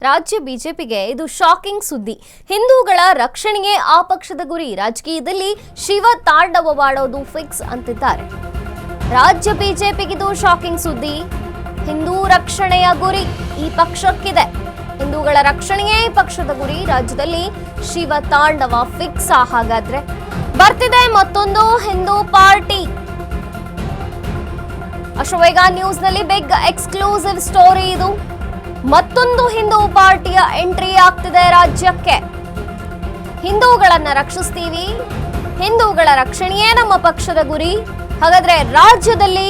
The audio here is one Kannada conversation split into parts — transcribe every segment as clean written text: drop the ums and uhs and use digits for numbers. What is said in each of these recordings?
ರಾಜ್ಯ ಬಿಜೆಪಿಗೆ ಇದು ಶಾಕಿಂಗ್ ಸುದ್ದಿ. ಹಿಂದೂಗಳ ರಕ್ಷಣೆಯೇ ಆ ಪಕ್ಷದ ಗುರಿ. ರಾಜಕೀಯದಲ್ಲಿ ಶಿವ ತಾಂಡವವಾಡೋದು ಫಿಕ್ಸ್ ಅಂತಿದ್ದಾರೆ. ರಾಜ್ಯ ಬಿಜೆಪಿಗಿದು ಶಾಕಿಂಗ್ ಸುದ್ದಿ. ಹಿಂದೂ ರಕ್ಷಣೆಯ ಗುರಿ ಈ ಪಕ್ಷಕ್ಕಿದೆ. ಹಿಂದೂಗಳ ರಕ್ಷಣೆಯೇ ಈ ಪಕ್ಷದ ಗುರಿ. ರಾಜ್ಯದಲ್ಲಿ ಶಿವ ತಾಂಡವ ಫಿಕ್ಸ್. ಹಾಗಾದ್ರೆ ಬರ್ತಿದೆ ಮತ್ತೊಂದು ಹಿಂದೂ ಪಾರ್ಟಿ. ಅಶ್ವವೇಗ ನ್ಯೂಸ್ನಲ್ಲಿ ಬಿಗ್ ಎಕ್ಸ್ಕ್ಲೂಸಿವ್ ಸ್ಟೋರಿ ಇದು. ಮತ್ತೊಂದು ಹಿಂದೂ ಪಾರ್ಟಿಯ ಎಂಟ್ರಿ ಆಗ್ತಿದೆ ರಾಜ್ಯಕ್ಕೆ. ಹಿಂದೂಗಳನ್ನ ರಕ್ಷಿಸ್ತೀವಿ, ಹಿಂದೂಗಳ ರಕ್ಷಣೆಯೇ ನಮ್ಮ ಪಕ್ಷದ ಗುರಿ. ಹಾಗಾದ್ರೆ ರಾಜ್ಯದಲ್ಲಿ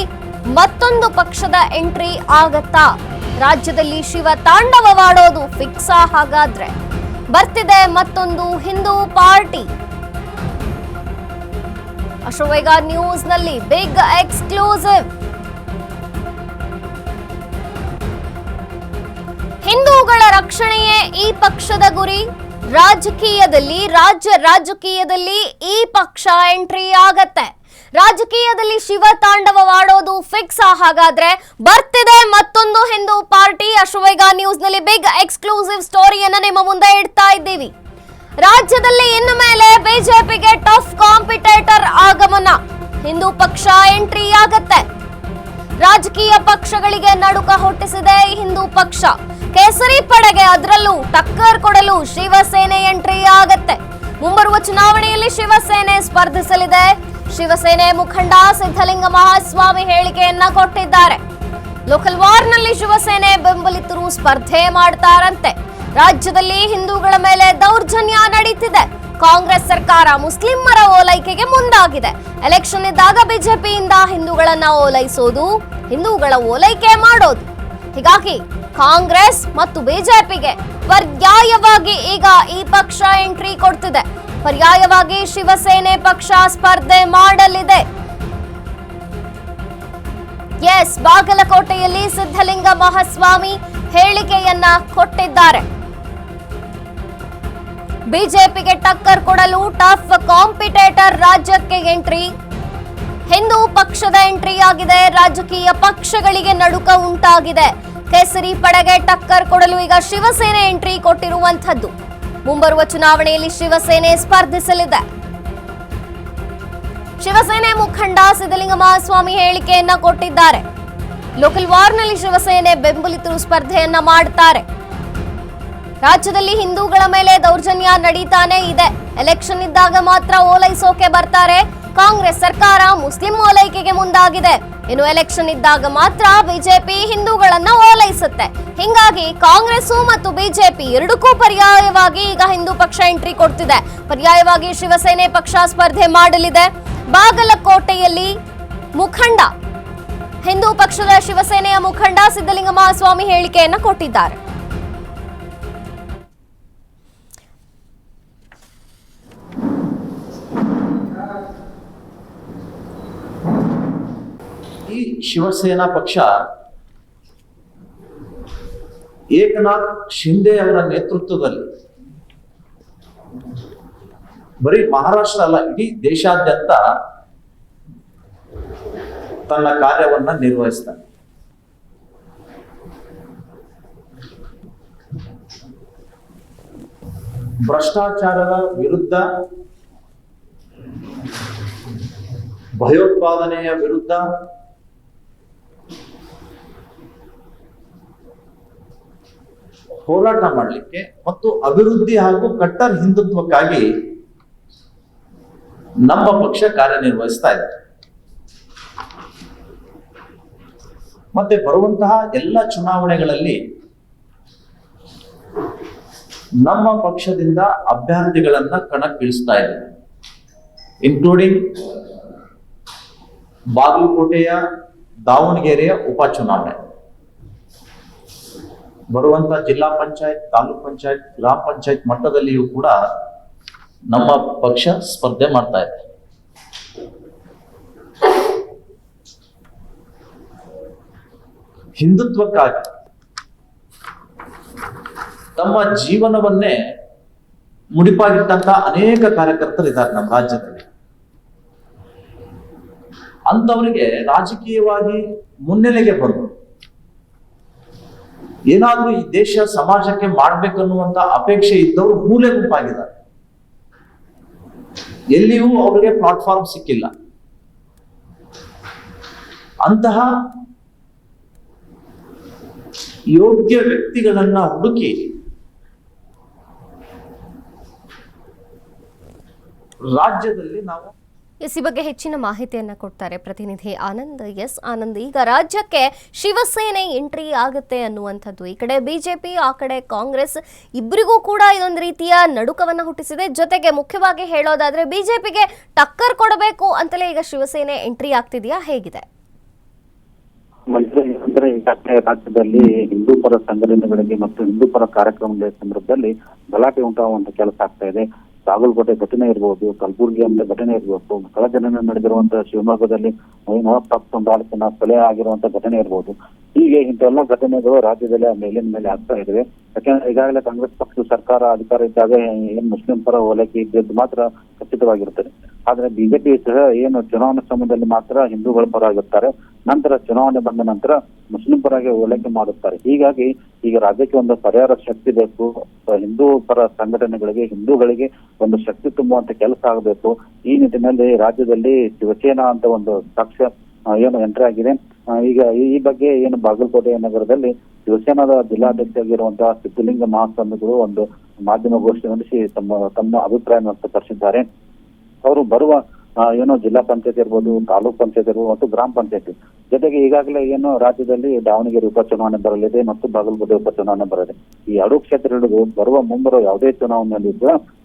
ಮತ್ತೊಂದು ಪಕ್ಷದ ಎಂಟ್ರಿ ಆಗತ್ತಾ? ರಾಜ್ಯದಲ್ಲಿ ಶಿವ ತಾಂಡವವಾಡೋದು ಫಿಕ್ಸ್. ಹಾಗಾದ್ರೆ ಬರ್ತಿದೆ ಮತ್ತೊಂದು ಹಿಂದೂ ಪಾರ್ಟಿ. ಅಶ್ವವೇಗ ನ್ಯೂಸ್ನಲ್ಲಿ ಬಿಗ್ ಎಕ್ಸ್ಕ್ಲೂಸಿವ್. ಹಿಂದೂಗಳ ರಕ್ಷಣೆಯೇ ಈ ಪಕ್ಷದ ಗುರಿ. ರಾಜಕೀಯದಲ್ಲಿ ಈ ಪಕ್ಷ ಎಂಟ್ರಿ ಆಗತ್ತೆ. ರಾಜಕೀಯದಲ್ಲಿ ಶಿವ ತಾಂಡವವಾಡೋದು ಫಿಕ್ಸ್. ಹಾಗಾದ್ರೆ ಬರ್ತಿದೆ ಮತ್ತೊಂದು ಹಿಂದೂ ಪಾರ್ಟಿ. ಅಶ್ವವೇಗ ನ್ಯೂಸ್ನಲ್ಲಿ ಬಿಗ್ ಎಕ್ಸ್ಕ್ಲೂಸಿವ್ ಸ್ಟೋರಿಯನ್ನ ನಿಮ್ಮ ಮುಂದೆ ಇಡ್ತಾ ಇದ್ದೀವಿ. ರಾಜ್ಯದಲ್ಲಿ ಇನ್ನು ಮೇಲೆ ಬಿಜೆಪಿಗೆ ಟಫ್ ಕಾಂಪಿಟೇಟರ್ ಆಗಮನ. ಹಿಂದೂ ಪಕ್ಷ ಎಂಟ್ರಿ ಆಗತ್ತೆ. ರಾಜಕೀಯ ಪಕ್ಷಗಳಿಗೆ ನಡುಕ ಹುಟ್ಟಿಸಿದೆ ಈ ಹಿಂದೂ ಪಕ್ಷ. ಕೇಸರಿ ಪಡೆಗೆ ಅದರಲ್ಲೂ ಟಕ್ಕರ್ ಕೊಡಲು ಶಿವಸೇನೆ ಎಂಟ್ರಿ ಆಗತ್ತೆ. ಮುಂಬರುವ ಚುನಾವಣೆಯಲ್ಲಿ ಶಿವಸೇನೆ ಸ್ಪರ್ಧಿಸಲಿದೆ. ಶಿವಸೇನೆ ಮುಖಂಡ ಸಿದ್ಧಲಿಂಗ ಮಹಾಸ್ವಾಮಿ ಹೇಳಿಕೆಯನ್ನ ಕೊಟ್ಟಿದ್ದಾರೆ. ಲೋಕಲ್ ವಾರ್ನಲ್ಲಿ ಶಿವಸೇನೆ ಬೆಂಬಲಿತರು ಸ್ಪರ್ಧೆ ಮಾಡ್ತಾರಂತೆ. ರಾಜ್ಯದಲ್ಲಿ ಹಿಂದೂಗಳ ಮೇಲೆ ದೌರ್ಜನ್ಯ ನಡೀತಿದೆ. ಕಾಂಗ್ರೆಸ್ ಸರ್ಕಾರ ಮುಸ್ಲಿಮರ ಓಲೈಕೆಗೆ ಮುಂದಾಗಿದೆ. ಎಲೆಕ್ಷನ್ ಇದ್ದಾಗ ಬಿಜೆಪಿಯಿಂದ ಹಿಂದೂಗಳನ್ನ ಓಲೈಸೋದು, ಹಿಂದೂಗಳ ಓಲೈಕೆ ಮಾಡೋದು. ಹೀಗಾಗಿ ಕಾಂಗ್ರೆಸ್ ಮತ್ತು ಬಿಜೆಪಿಗೆ ಪರ್ಯಾಯವಾಗಿ ಈಗ ಈ ಪಕ್ಷ ಎಂಟ್ರಿ ಕೊಡ್ತಿದೆ. ಪರ್ಯಾಯವಾಗಿ ಶಿವಸೇನೆ ಪಕ್ಷ ಸ್ಪರ್ಧೆ ಮಾಡಲಿದೆ. ಎಸ್, ಬಾಗಲಕೋಟೆಯಲ್ಲಿ ಸಿದ್ಧಲಿಂಗ ಮಹಾಸ್ವಾಮಿ ಹೇಳಿಕೆಯನ್ನ ಕೊಟ್ಟಿದ್ದಾರೆ. ಬಿಜೆಪಿಗೆ ಟಕ್ಕರ್ ಕೊಡಲು ಟಫ್ ಕಾಂಪಿಟೇಟರ್ ರಾಜ್ಯಕ್ಕೆ ಎಂಟ್ರಿ. ಹಿಂದೂ ಪಕ್ಷದ ಎಂಟ್ರಿ ಆಗಿದೆ. ರಾಜಕೀಯ ಪಕ್ಷಗಳಿಗೆ ನಡುಕ ಉಂಟಾಗಿದೆ. ಕೇಸರಿ ಪಡೆಗೆ ಟಕ್ಕರ್ ಕೊಡಲು ಈಗ ಶಿವಸೇನೆ ಎಂಟ್ರಿ ಕೊಟ್ಟಿರುವಂತದ್ದು. ಮುಂಬರುವ ಚುನಾವಣೆಯಲ್ಲಿ ಶಿವಸೇನೆ ಸ್ಪರ್ಧಿಸಲಿದೆ. ಶಿವಸೇನೆ ಮುಖಂಡ ಸಿದ್ಧಲಿಂಗ ಮಹಾಸ್ವಾಮಿ ಹೇಳಿಕೆಯನ್ನ ಕೊಟ್ಟಿದ್ದಾರೆ. ಲೋಕಲ್ ವಾರ್ನಲ್ಲಿ ಶಿವಸೇನೆ ಬೆಂಬಲಿತರು ಸ್ಪರ್ಧೆಯನ್ನ ಮಾಡ್ತಾರೆ. ರಾಜ್ಯದಲ್ಲಿ ಹಿಂದೂಗಳ ಮೇಲೆ ದೌರ್ಜನ್ಯ ನಡೀತಾನೆ ಇದೆ. ಎಲೆಕ್ಷನ್ ಇದ್ದಾಗ ಮಾತ್ರ ಓಲೈಸೋಕೆ ಬರ್ತಾರೆ. ಕಾಂಗ್ರೆಸ್ ಸರ್ಕಾರ ಮುಸ್ಲಿಂ ಓಲೈಕೆಗೆ ಮುಂದಾಗಿದೆ. ಇನ್ನು ಎಲೆಕ್ಷನ್ ಇದ್ದಾಗ ಮಾತ್ರ ಬಿಜೆಪಿ ಹಿಂದೂಗಳನ್ನ ಓಲೈಸುತ್ತೆ. ಹಿಂಗಾಗಿ ಕಾಂಗ್ರೆಸ್ ಮತ್ತು ಬಿಜೆಪಿ ಎರಡಕ್ಕೂ ಪರ್ಯಾಯವಾಗಿ ಈಗ ಹಿಂದೂ ಪಕ್ಷ ಎಂಟ್ರಿ ಕೊಡ್ತಿದೆ. ಪರ್ಯಾಯವಾಗಿ ಶಿವಸೇನೆ ಪಕ್ಷ ಸ್ಪರ್ಧೆ ಮಾಡಲಿದೆ. ಬಾಗಲಕೋಟೆಯಲ್ಲಿ ಮುಖಂಡ, ಹಿಂದೂ ಪಕ್ಷದ ಶಿವಸೇನೆಯ ಮುಖಂಡ ಸಿದ್ಧಲಿಂಗ ಮಹಾಸ್ವಾಮಿ ಹೇಳಿಕೆಯನ್ನ ಕೊಟ್ಟಿದ್ದಾರೆ. ಈ ಶಿವಸೇನಾ ಪಕ್ಷ ಏಕನಾಥ್ ಶಿಂದೆ ಅವರ ನೇತೃತ್ವದಲ್ಲಿ ಬರೀ ಮಹಾರಾಷ್ಟ್ರ ಅಲ್ಲ, ಇಡೀ ದೇಶಾದ್ಯಂತ ತನ್ನ ಕಾರ್ಯವನ್ನ ನಿರ್ವಹಿಸ್ತಾನೆ. ಭ್ರಷ್ಟಾಚಾರದ ವಿರುದ್ಧ, ಭಯೋತ್ಪಾದನೆಯ ವಿರುದ್ಧ, ಹೋರಾಟ ಮಾಡಲಿಕ್ಕೆ ಮತ್ತು ಅಭಿವೃದ್ಧಿ ಹಾಗೂ ಕಟ್ಟರ್ ಹಿಂದುತ್ವಕ್ಕಾಗಿ ನಮ್ಮ ಪಕ್ಷ ಕಾರ್ಯನಿರ್ವಹಿಸ್ತಾ ಇದೆ. ಮತ್ತೆ ಬರುವಂತಹ ಎಲ್ಲ ಚುನಾವಣೆಗಳಲ್ಲಿ ನಮ್ಮ ಪಕ್ಷದಿಂದ ಅಭ್ಯರ್ಥಿಗಳನ್ನ ಕಣಕ್ಕಿಳಿಸ್ತಾ ಇದೆ, ಇನ್ಕ್ಲೂಡಿಂಗ್ ಬಾಗಲಕೋಟೆಯ, ದಾವಣಗೆರೆಯ ಉಪಚುನಾವಣೆ, ಬರುವಂತಹ ಜಿಲ್ಲಾ ಪಂಚಾಯತ್, ತಾಲೂಕ್ ಪಂಚಾಯತ್, ಗ್ರಾಮ ಪಂಚಾಯತ್ ಮಟ್ಟದಲ್ಲಿಯೂ ಕೂಡ ನಮ್ಮ ಪಕ್ಷ ಸ್ಪರ್ಧೆ ಮಾಡ್ತಾ ಇದೆ. ಹಿಂದುತ್ವಕ್ಕಾಗಿ ತಮ್ಮ ಜೀವನವನ್ನೇ ಮುಡಿಪಾಗಿಟ್ಟಂತ ಅನೇಕ ಕಾರ್ಯಕರ್ತರಿದ್ದಾರೆ ನಮ್ಮ ರಾಜ್ಯದಲ್ಲಿ. ಅಂತವರಿಗೆ ರಾಜಕೀಯವಾಗಿ ಮುನ್ನೆಲೆಗೆ ಬಂದು ಏನಾದ್ರೂ ಈ ದೇಶ ಸಮಾಜಕ್ಕೆ ಮಾಡ್ಬೇಕನ್ನುವಂತ ಅಪೇಕ್ಷೆ ಇದ್ದವರು ಮೂಲೆ ಗುಂಪಾಗಿದ್ದಾರೆ. ಎಲ್ಲಿಯೂ ಅವರಿಗೆ ಪ್ಲಾಟ್ಫಾರ್ಮ್ ಸಿಕ್ಕಿಲ್ಲ. ಅಂತಹ ಯೋಗ್ಯ ವ್ಯಕ್ತಿಗಳನ್ನ ಹುಡುಕಿ ರಾಜ್ಯದಲ್ಲಿ ನಾವು ಈ ಬಗ್ಗೆ ಹೆಚ್ಚಿನ ಮಾಹಿತಿಯನ್ನ ಕೊಡ್ತಾರೆ ಪ್ರತಿನಿಧಿ ಆನಂದ್. ಆನಂದ್, ಈಗ ರಾಜ್ಯಕ್ಕೆ ಶಿವಸೇನೆ ಎಂಟ್ರಿ ಆಗುತ್ತೆ ಅನ್ನುವಂಥದ್ದು, ಈ ಕಡೆ ಬಿಜೆಪಿ, ಆ ಕಡೆ ಕಾಂಗ್ರೆಸ್, ಇಬ್ಬರಿಗೂ ಕೂಡ ಇದೊಂದು ರೀತಿಯ ನಡುಕವನ್ನ ಹುಟ್ಟಿಸಿದೆ. ಜೊತೆಗೆ ಮುಖ್ಯವಾಗಿ ಹೇಳೋದಾದ್ರೆ ಬಿಜೆಪಿಗೆ ಟಕ್ಕರ್ ಕೊಡಬೇಕು ಅಂತಲೇ ಈಗ ಶಿವಸೇನೆ ಎಂಟ್ರಿ ಆಗ್ತಿದೆಯಾ, ಹೇಗಿದೆ? ಅಂದ್ರೆ ಈಗಾಗಲೇ ರಾಜ್ಯದಲ್ಲಿ ಹಿಂದೂ ಪರ ಸಂಘಟನೆಗಳಿಗೆ ಮತ್ತು ಹಿಂದೂ ಪರ ಕಾರ್ಯಕ್ರಮಗಳ ಸಂದರ್ಭದಲ್ಲಿ ಗಲಾಟೆ ಉಂಟಾಗುವಂತ ಕೆಲಸ ಆಗ್ತಾ ಇದೆ. ಬಾಗಲಕೋಟೆ ಘಟನೆ ಇರ್ಬೋದು, ಕಲಬುರಗಿ ಅಂತ ಘಟನೆ ಇರ್ಬೋದು, ಕಳಜನ ನಡೆದಿರುವಂತಹ ಶಿವಮೊಗ್ಗದಲ್ಲಿ 49 ಜನ ಕೊಲೆ ಆಗಿರುವಂತ ಘಟನೆ ಇರ್ಬೋದು. ಹೀಗೆ ಇಂಥೆಲ್ಲ ಘಟನೆಗಳು ರಾಜ್ಯದಲ್ಲಿ ಮೇಲಿನ ಮೇಲೆ ಆಗ್ತಾ ಇದಾವೆ. ಯಾಕಂದ್ರೆ ಈಗಾಗಲೇ ಕಾಂಗ್ರೆಸ್ ಪಕ್ಷದ ಸರ್ಕಾರ ಅಧಿಕಾರ ಇದ್ದಾಗ ಏನ್ ಮುಸ್ಲಿಂ ಪರ ಓಲೈಕೆ ಇದ್ದದ್ದು ಮಾತ್ರ ಖಚಿತವಾಗಿರುತ್ತದೆ. ಆದ್ರೆ ಬಿಜೆಪಿ ಸಹ ಏನು ಚುನಾವಣಾ ಸಮಯದಲ್ಲಿ ಮಾತ್ರ ಹಿಂದೂಗಳ ಪರ ಆಗಿರ್ತಾರೆ, ನಂತರ ಚುನಾವಣೆ ಬಂದ ನಂತರ ಮುಸ್ಲಿಂ ಪರಗೆ ಓಲೈಕೆ ಮಾಡುತ್ತಾರೆ. ಹೀಗಾಗಿ ಈಗ ರಾಜ್ಯಕ್ಕೆ ಒಂದು ಪರಿಹಾರ ಶಕ್ತಿ ಬೇಕು. ಹಿಂದೂ ಪರ ಸಂಘಟನೆಗಳಿಗೆ, ಹಿಂದೂಗಳಿಗೆ ಒಂದು ಶಕ್ತಿ ತುಂಬುವಂತ ಕೆಲಸ ಆಗಬೇಕು. ಈ ನಿಟ್ಟಿನಲ್ಲಿ ರಾಜ್ಯದಲ್ಲಿ ಶಿವಸೇನಾ ಅಂತ ಒಂದು ಪಕ್ಷ ಏನು ಎಂಟ್ರಿ ಆಗಿದೆ. ಈಗ ಈ ಬಗ್ಗೆ ಏನು ಬಾಗಲಕೋಟೆ ನಗರದಲ್ಲಿ ಶಿವಸೇನಾದ ಜಿಲ್ಲಾಧ್ಯಕ್ಷ ಆಗಿರುವಂತಹ ಸಿದ್ದಲಿಂಗ ಮಹಾಸ್ವಾಮಿಗಳು ಒಂದು ಮಾಧ್ಯಮಗೋಷ್ಠಿ ನಡೆಸಿ ತಮ್ಮ ಅಭಿಪ್ರಾಯ ವ್ಯಕ್ತಪಡಿಸಿದ್ದಾರೆ. ಅವರು ಬರುವ ಏನೋ ಜಿಲ್ಲಾ ಪಂಚಾಯತ್ ಇರ್ಬೋದು, ತಾಲೂಕ್ ಪಂಚಾಯತ್ ಇರ್ಬೋದು ಮತ್ತು ಗ್ರಾಮ ಪಂಚಾಯತಿ ಜೊತೆಗೆ ಈಗಾಗಲೇ ಏನು ರಾಜ್ಯದಲ್ಲಿ ದಾವಣಗೆರೆ ಉಪಚುನಾವಣೆ ಬರಲಿದೆ ಮತ್ತು ಬಾಗಲಕೋಟೆ ಉಪಚುನಾವಣೆ ಬರಲಿದೆ. ಈ ಎರಡು ಕ್ಷೇತ್ರಗಳಿಗೂ ಬರುವ ಯಾವುದೇ ಚುನಾವಣೆಯಲ್ಲಿ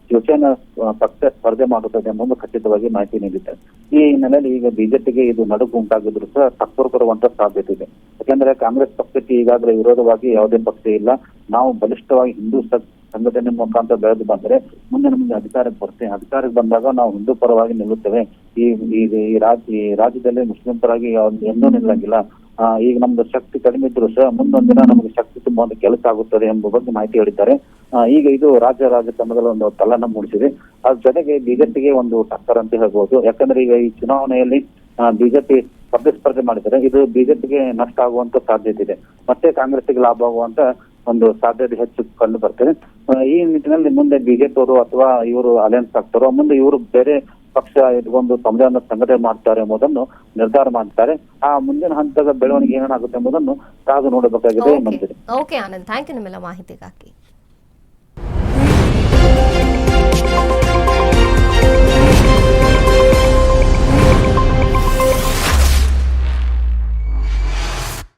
ಶಿವಸೇನಾ ಪಕ್ಷ ಸ್ಪರ್ಧೆ ಮಾಡುತ್ತದೆ ಎಂಬುದು ಖಚಿತವಾಗಿ ಮಾಹಿತಿ ನೀಡಿದ್ದಾರೆ. ಈ ಹಿನ್ನೆಲೆಯಲ್ಲಿ ಈಗ ಬಿಜೆಪಿಗೆ ಇದು ನಡುಕು ಉಂಟಾಗಿದ್ರು ಸಹ ಟಕ್ಕರ್ ಕೊಡುವಂತ ಸಾಧ್ಯತೆ ಇದೆ. ಯಾಕಂದ್ರೆ ಕಾಂಗ್ರೆಸ್ ಪಕ್ಷಕ್ಕೆ ಈಗಾಗಲೇ ವಿರೋಧವಾಗಿ ಯಾವುದೇ ಪಕ್ಷ ಇಲ್ಲ. ನಾವು ಬಲಿಷ್ಠವಾಗಿ ಹಿಂದೂ ಸಂಘಟನೆ ಮುಖಾಂತರ ಬೆಳೆದು ಬಂದರೆ ಮುಂದೆ ನಮಗೆ ಅಧಿಕಾರಕ್ಕೆ ಬರ್ತೇವೆ. ಅಧಿಕಾರಕ್ಕೆ ಬಂದಾಗ ನಾವು ಹಿಂದೂ ಪರವಾಗಿ ನಿಲ್ಲುತ್ತೇವೆ. ಈ ರಾಜ್ಯದಲ್ಲಿ ಮುಸ್ಲಿಂ ಪರವಾಗಿ ಎಂದೂ ನಿಲ್ಲಂಗಿಲ್ಲ. ಈಗ ನಮ್ದು ಶಕ್ತಿ ಕಡಿಮೆ ಇದ್ರು ಸಹ ಮುಂದೊಂದ್ ದಿನ ನಮಗೆ ಶಕ್ತಿ ತುಂಬುವಂತ ಕೆಲಸ ಆಗುತ್ತದೆ ಎಂಬ ಬಗ್ಗೆ ಮಾಹಿತಿ ಹೇಳಿದ್ದಾರೆ. ಈಗ ಇದು ರಾಜಕಾರಣದಲ್ಲಿ ಒಂದು ತಲ್ಲನ್ನ ಮೂಡಿಸಿದೆ. ಅದ್ರ ಜೊತೆಗೆ ಬಿಜೆಪಿಗೆ ಒಂದು ಟಕ್ಕರ್ ಅಂತ ಹೇಳ್ಬೋದು. ಯಾಕಂದ್ರೆ ಈಗ ಈ ಚುನಾವಣೆಯಲ್ಲಿ ಬಿಜೆಪಿ ಸ್ಪರ್ಧೆ ಮಾಡಿದರೆ ಇದು ಬಿಜೆಪಿಗೆ ನಷ್ಟ ಆಗುವಂತ ಸಾಧ್ಯತೆ ಇದೆ. ಮತ್ತೆ ಕಾಂಗ್ರೆಸ್ಗೆ ಲಾಭ ಆಗುವಂತ ಒಂದು ಸಾಧ್ಯತೆ ಹೆಚ್ಚು ಕಂಡು ಬರ್ತದೆ. ಈ ನಿಟ್ಟಿನಲ್ಲಿ ಮುಂದೆ ಬಿಜೆಪಿ ಅವರು ಅಥವಾ ಇವರು ಅಲಯನ್ಸ್ ಆಗ್ತಾರೋ, ಮುಂದೆ ಇವರು ಬೇರೆ ಪಕ್ಷ ಇಟ್ಕೊಂಡು ತಮ್ಮದೇ ಒಂದು ಸಂಘಟನೆ ಮಾಡ್ತಾರೆ ಎಂಬುದನ್ನು ನಿರ್ಧಾರ ಮಾಡ್ತಾರೆ. ಆ ಮುಂದಿನ ಹಂತದ ಬೆಳವಣಿಗೆ ಏನಾಗುತ್ತೆ ಎಂಬುದನ್ನು ಕಾದು ನೋಡಬೇಕಾಗಿದೆ. ಓಕೆ ಆನಂದ್, ಥ್ಯಾಂಕ್ ಯು ನಿಮ್ಮೆಲ್ಲ ಮಾಹಿತಿಗಾಗಿ.